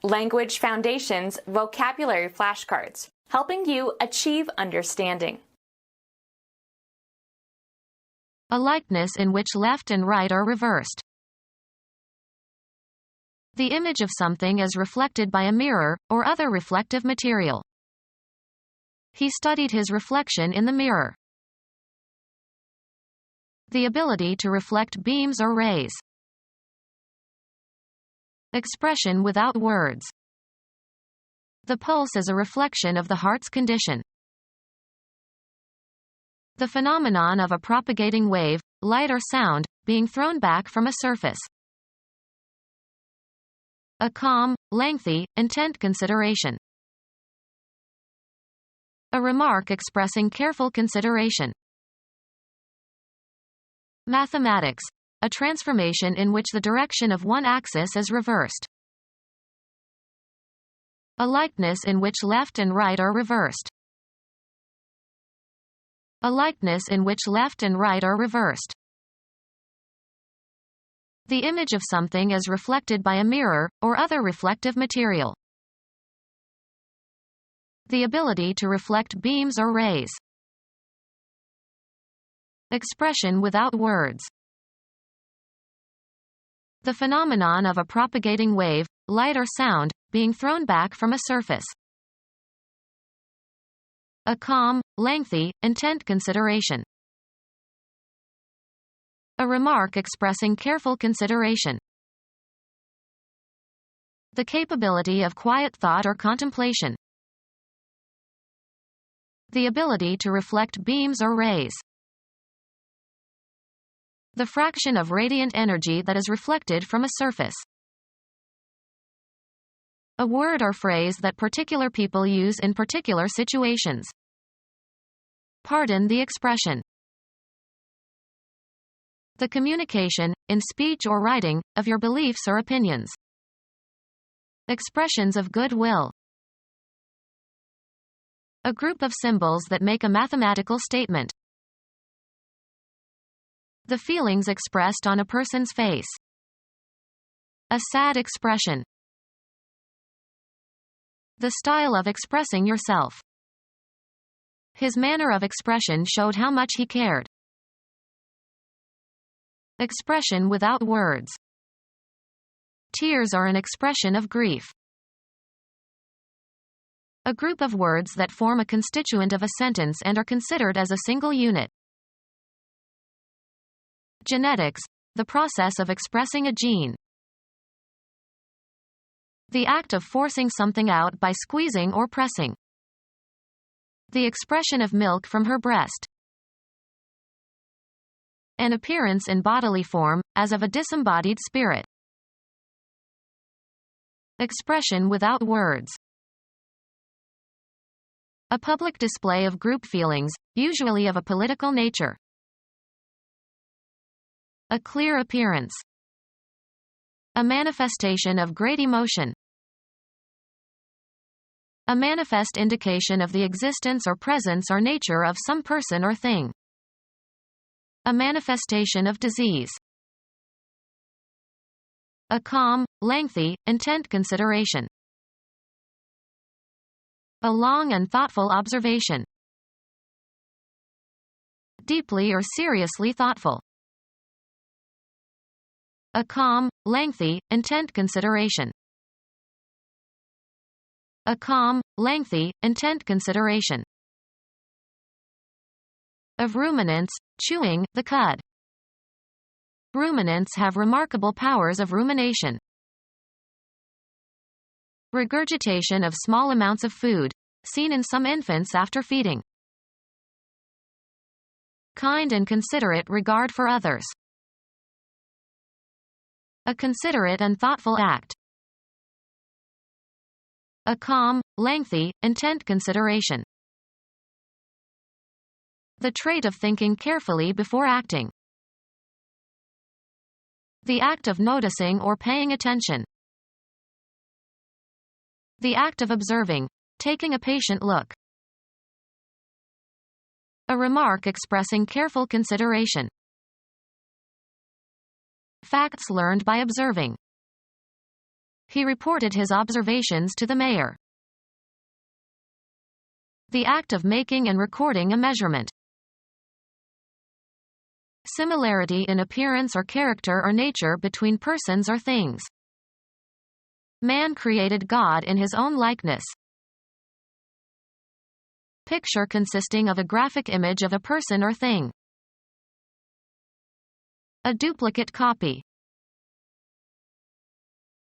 Language Foundations Vocabulary Flashcards, helping you achieve understanding. A likeness in which left and right are reversed. The image of something is reflected by a mirror, or other reflective material. He studied his reflection in the mirror. The ability to reflect beams or rays. Expression without words. The pulse is a reflection of the heart's condition. The phenomenon of a propagating wave, light or sound, being thrown back from a surface. A calm, lengthy, intent consideration. A remark expressing careful consideration. Mathematics. A transformation in which the direction of one axis is reversed. A likeness in which left and right are reversed. A likeness in which left and right are reversed. The image of something is reflected by a mirror, or other reflective material. The ability to reflect beams or rays. Expression without words. The phenomenon of a propagating wave, light or sound, being thrown back from a surface. A calm, lengthy, intent consideration. A remark expressing careful consideration. The capability of quiet thought or contemplation. The ability to reflect beams or rays. The fraction of radiant energy that is reflected from a surface. A word or phrase that particular people use in particular situations. Pardon the expression. The communication, in speech or writing, of your beliefs or opinions. Expressions of goodwill. A group of symbols that make a mathematical statement. The feelings expressed on a person's face. A sad expression. The style of expressing yourself. His manner of expression showed how much he cared. Expression without words. Tears are an expression of grief. A group of words that form a constituent of a sentence and are considered as a single unit. Genetics, the process of expressing a gene. The act of forcing something out by squeezing or pressing. The expression of milk from her breast. An appearance in bodily form, as of a disembodied spirit. Expression without words. A public display of group feelings, usually of a political nature. A clear appearance. A manifestation of great emotion. A manifest indication of the existence or presence or nature of some person or thing. A manifestation of disease. A calm, lengthy, intent consideration. A long and thoughtful observation. Deeply or seriously thoughtful. A calm, lengthy, intent consideration. A calm, lengthy, intent consideration. Of ruminants, chewing the cud. Ruminants have remarkable powers of rumination. Regurgitation of small amounts of food, seen in some infants after feeding. Kind and considerate regard for others. A considerate and thoughtful act. A calm, lengthy, intent consideration. The trait of thinking carefully before acting. The act of noticing or paying attention. The act of observing, taking a patient look. A remark expressing careful consideration. Facts learned by observing. He reported his observations to the mayor. The act of making and recording a measurement. Similarity in appearance or character or nature between persons or things. Man created God in his own likeness. Picture consisting of a graphic image of a person or thing. A duplicate copy.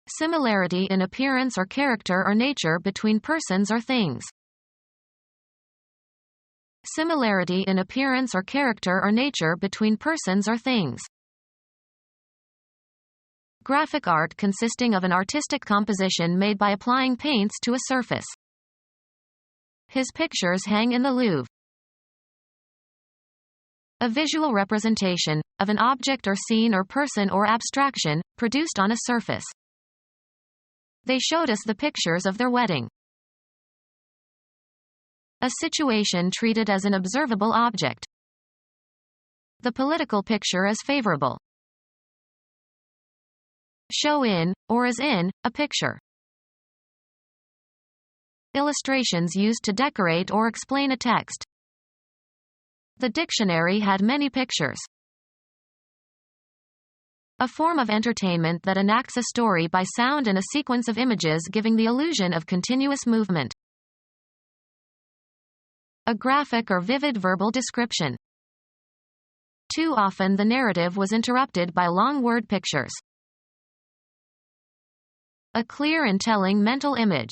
Similarity in appearance or character or nature between persons or things. Similarity in appearance or character or nature between persons or things. Graphic art consisting of an artistic composition made by applying paints to a surface. His pictures hang in the Louvre. A visual representation of an object or scene or person or abstraction produced on a surface. They showed us the pictures of their wedding. A situation treated as an observable object. The political picture is favorable. Show in, or as in, a picture. Illustrations used to decorate or explain a text. The dictionary had many pictures. A form of entertainment that enacts a story by sound and a sequence of images giving the illusion of continuous movement. A graphic or vivid verbal description. Too often the narrative was interrupted by long word pictures. A clear and telling mental image.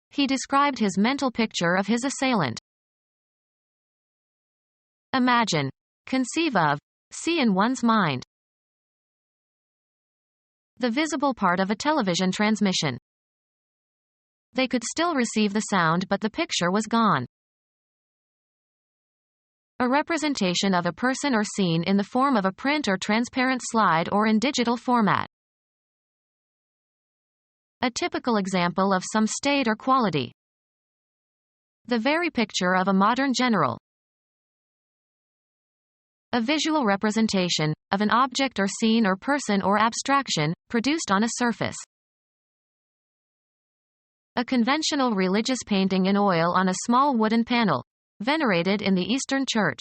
He described his mental picture of his assailant. Imagine, conceive of, see in one's mind. The visible part of a television transmission. They could still receive the sound, but the picture was gone. A representation of a person or scene in the form of a print or transparent slide or in digital format. A typical example of some state or quality. The very picture of a modern general. A visual representation of an object or scene or person or abstraction produced on a surface. A conventional religious painting in oil on a small wooden panel, venerated in the Eastern Church.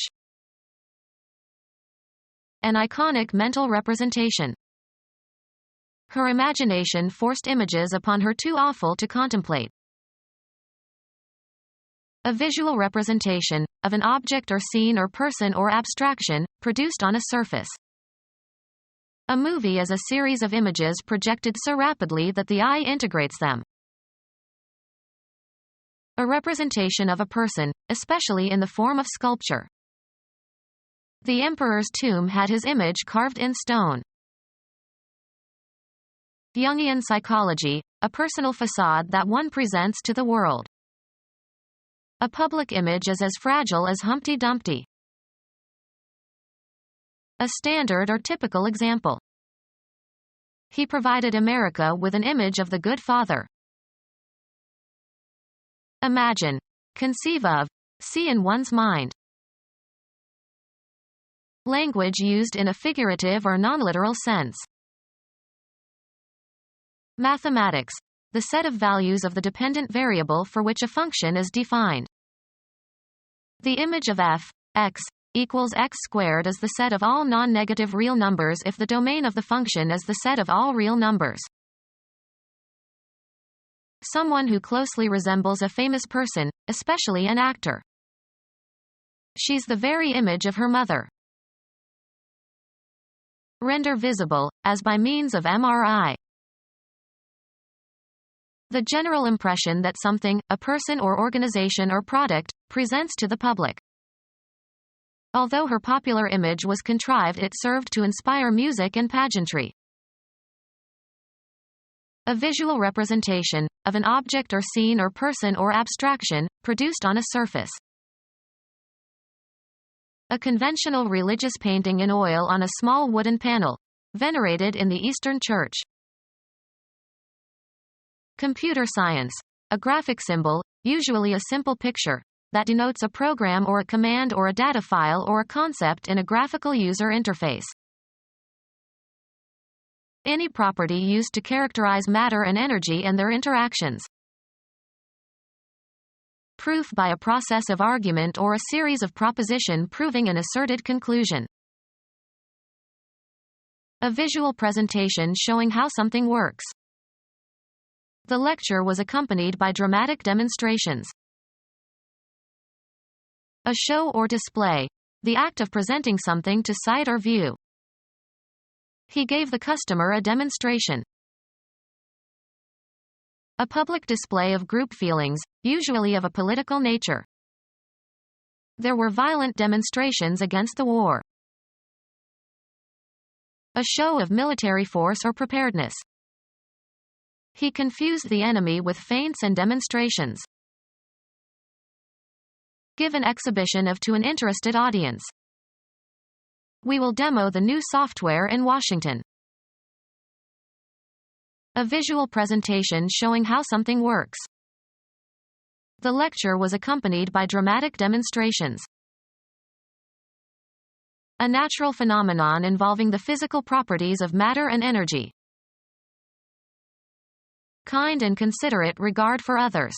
An iconic mental representation. Her imagination forced images upon her too awful to contemplate. A visual representation of an object or scene or person or abstraction produced on a surface. A movie is a series of images projected so rapidly that the eye integrates them. A representation of a person, especially in the form of sculpture. The emperor's tomb had his image carved in stone. Jungian psychology, a personal facade that one presents to the world. A public image is as fragile as Humpty Dumpty. A standard or typical example. He provided America with an image of the good father. Imagine, conceive of, see in one's mind. Language used in a figurative or non-literal sense. Mathematics, the set of values of the dependent variable for which a function is defined. The image of f, x, equals x squared is the set of all non-negative real numbers if the domain of the function is the set of all real numbers. Someone who closely resembles a famous person, especially an actor. She's the very image of her mother. Render visible, as by means of MRI. The general impression that something, a person or organization or product, presents to the public. Although her popular image was contrived, it served to inspire music and pageantry. A visual representation of an object or scene or person or abstraction produced on a surface. A conventional religious painting in oil on a small wooden panel, venerated in the Eastern Church. Computer science, a graphic symbol, usually a simple picture, that denotes a program or a command or a data file or a concept in a graphical user interface. Any property used to characterize matter and energy and their interactions. Proof by a process of argument or a series of proposition proving an asserted conclusion. A visual presentation showing how something works. The lecture was accompanied by dramatic demonstrations. A show or display. The act of presenting something to sight or view. He gave the customer a demonstration. A public display of group feelings, usually of a political nature. There were violent demonstrations against the war. A show of military force or preparedness. He confused the enemy with feints and demonstrations. Give an exhibition of to an interested audience. We will demo the new software in Washington. A visual presentation showing how something works. The lecture was accompanied by dramatic demonstrations. A natural phenomenon involving the physical properties of matter and energy. Kind and considerate regard for others.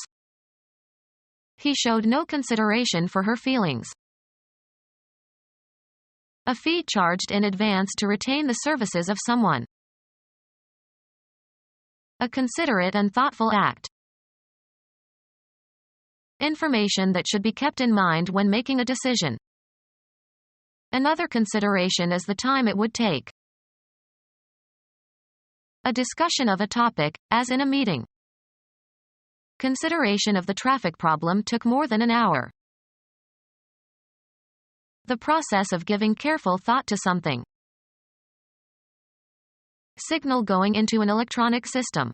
He showed no consideration for her feelings. A fee charged in advance to retain the services of someone. A considerate and thoughtful act. Information that should be kept in mind when making a decision. Another consideration is the time it would take. A discussion of a topic, as in a meeting. Consideration of the traffic problem took more than an hour. The process of giving careful thought to something. Signal going into an electronic system.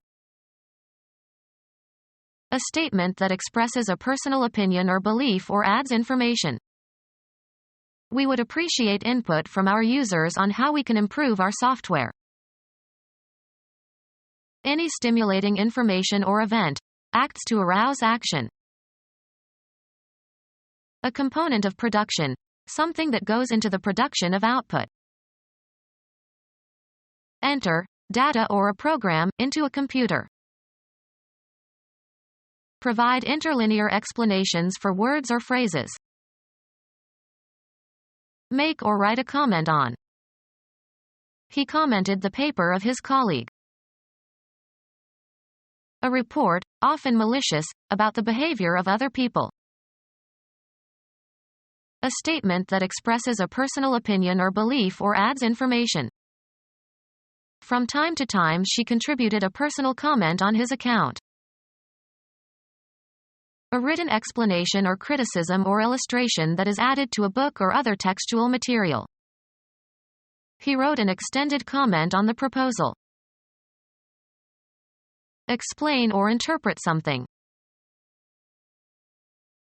A statement that expresses a personal opinion or belief or adds information. We would appreciate input from our users on how we can improve our software. Any stimulating information or event acts to arouse action. A component of production, something that goes into the production of output. Enter data or a program into a computer. Provide interlinear explanations for words or phrases. Make or write a comment on. He commented the paper of his colleague. A report, often malicious, about the behavior of other people. A statement that expresses a personal opinion or belief or adds information. From time to time she contributed a personal comment on his account. A written explanation or criticism or illustration that is added to a book or other textual material. He wrote an extended comment on the proposal. Explain or interpret something.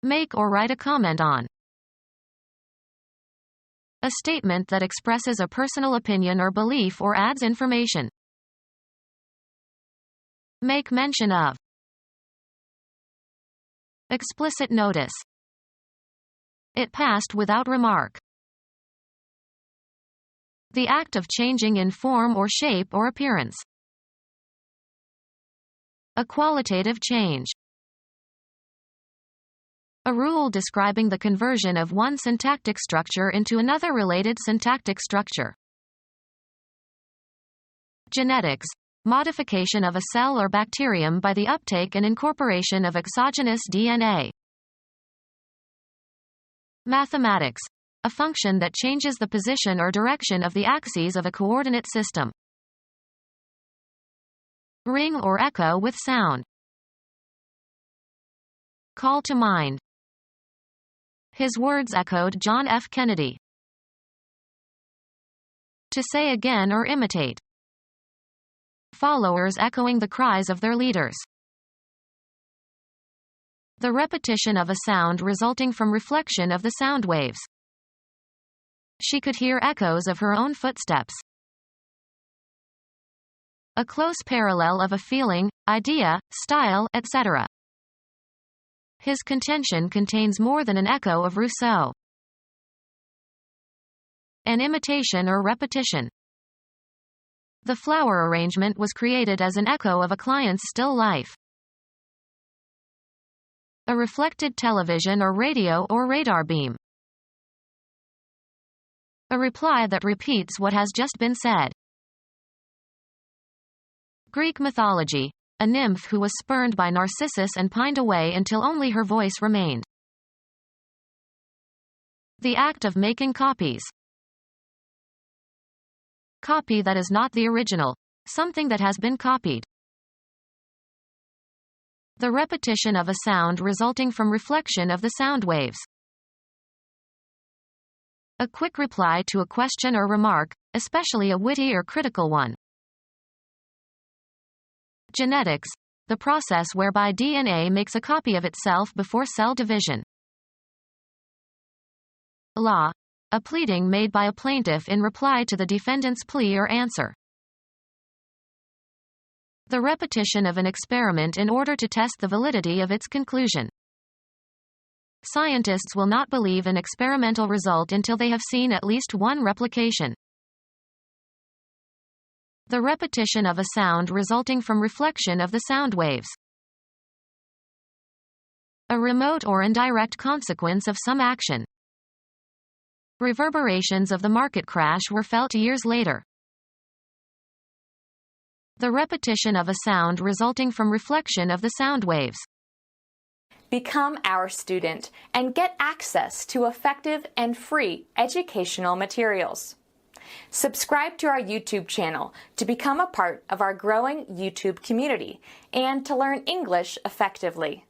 Make or write a comment on. A statement that expresses a personal opinion or belief or adds information. Make mention of. Explicit notice. It passed without remark. The act of changing in form or shape or appearance. A qualitative change. A rule describing the conversion of one syntactic structure into another related syntactic structure. Genetics. Modification of a cell or bacterium by the uptake and incorporation of exogenous DNA. Mathematics. A function that changes the position or direction of the axes of a coordinate system. Ring or echo with sound. Call to mind. His words echoed John F. Kennedy. To say again or imitate. Followers echoing the cries of their leaders. The repetition of a sound resulting from reflection of the sound waves. She could hear echoes of her own footsteps. A close parallel of a feeling, idea, style, etc. His contention contains more than an echo of Rousseau. An imitation or repetition. The flower arrangement was created as an echo of a client's still life. A reflected television or radio or radar beam. A reply that repeats what has just been said. Greek mythology. A nymph who was spurned by Narcissus and pined away until only her voice remained. The act of making copies. Copy that is not the original. Something that has been copied. The repetition of a sound resulting from reflection of the sound waves. A quick reply to a question or remark, especially a witty or critical one. Genetics. The process whereby DNA makes a copy of itself before cell division. Law. A pleading made by a plaintiff in reply to the defendant's plea or answer. The repetition of an experiment in order to test the validity of its conclusion. Scientists will not believe an experimental result until they have seen at least one replication. The repetition of a sound resulting from reflection of the sound waves. A remote or indirect consequence of some action. Reverberations of the market crash were felt years later. The repetition of a sound resulting from reflection of the sound waves. Become our student and get access to effective and free educational materials. Subscribe to our YouTube channel to become a part of our growing YouTube community and to learn English effectively.